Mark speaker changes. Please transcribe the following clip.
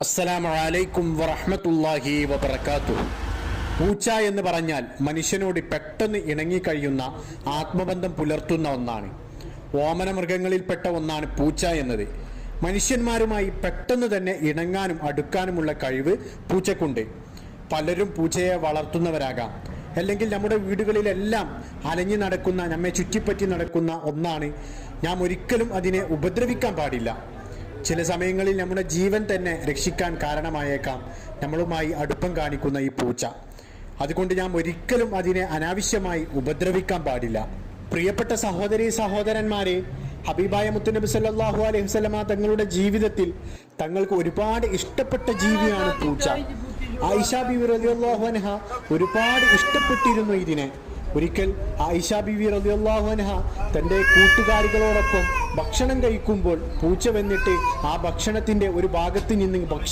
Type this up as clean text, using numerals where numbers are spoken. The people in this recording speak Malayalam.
Speaker 1: അസ്സലാമു അലൈക്കും വറഹ്മത്തുള്ളാഹി വബറകാതുഹു. പൂച്ച എന്ന് പറഞ്ഞാൽ മനുഷ്യനോട് പെട്ടെന്ന് ഇണങ്ങിക്കഴിയുന്ന ആത്മബന്ധം പുലർത്തുന്ന ഒന്നാണ്. ഓമന മൃഗങ്ങളിൽപ്പെട്ട ഒന്നാണ് പൂച്ച എന്നത്. മനുഷ്യന്മാരുമായി പെട്ടെന്ന് തന്നെ ഇണങ്ങാനും അടുക്കാനുമുള്ള കഴിവ് പൂച്ചക്കുണ്ട്. പലരും പൂച്ചയെ വളർത്തുന്നവരാകാം, അല്ലെങ്കിൽ നമ്മുടെ വീടുകളിലെല്ലാം അലഞ്ഞു നടക്കുന്ന, നമ്മെ ചുറ്റിപ്പറ്റി നടക്കുന്ന ഒന്നാണ്. നാം ഒരിക്കലും അതിനെ ഉപദ്രവിക്കാൻ പാടില്ല. ചില സമയങ്ങളിൽ നമ്മുടെ ജീവൻ തന്നെ രക്ഷിക്കാൻ കാരണമായേക്കാം നമ്മളുമായി അടുപ്പം കാണിക്കുന്ന ഈ പൂച്ച. അതുകൊണ്ട് നാം ഒരിക്കലും അതിനെ അനാവശ്യമായി ഉപദ്രവിക്കാൻ പാടില്ല. പ്രിയപ്പെട്ട സഹോദരീ സഹോദരന്മാരെ, ഹബീബായ മുത്തുനബി സല്ലല്ലാഹു അലൈഹി വസല്ലമ തങ്ങളുടെ ജീവിതത്തിൽ തങ്ങൾക്ക് ഒരുപാട് ഇഷ്ടപ്പെട്ട ജീവിയാണ് പൂച്ച. ആയിഷ ബീവി റളിയല്ലാഹു അൻഹ ഒരുപാട് ഇഷ്ടപ്പെട്ടിരുന്നു ഇതിനെ. ഒരിക്കൽ ആയിഷ ബീവി റളിയല്ലാഹു അൻഹ തൻ്റെ കൂട്ടുകാരികളോടൊപ്പം ഭക്ഷണം കഴിക്കുമ്പോൾ പൂച്ച വന്നിട്ട് ആ ഭക്ഷണത്തിന്റെ ഒരു ഭാഗത്ത് നിന്ന്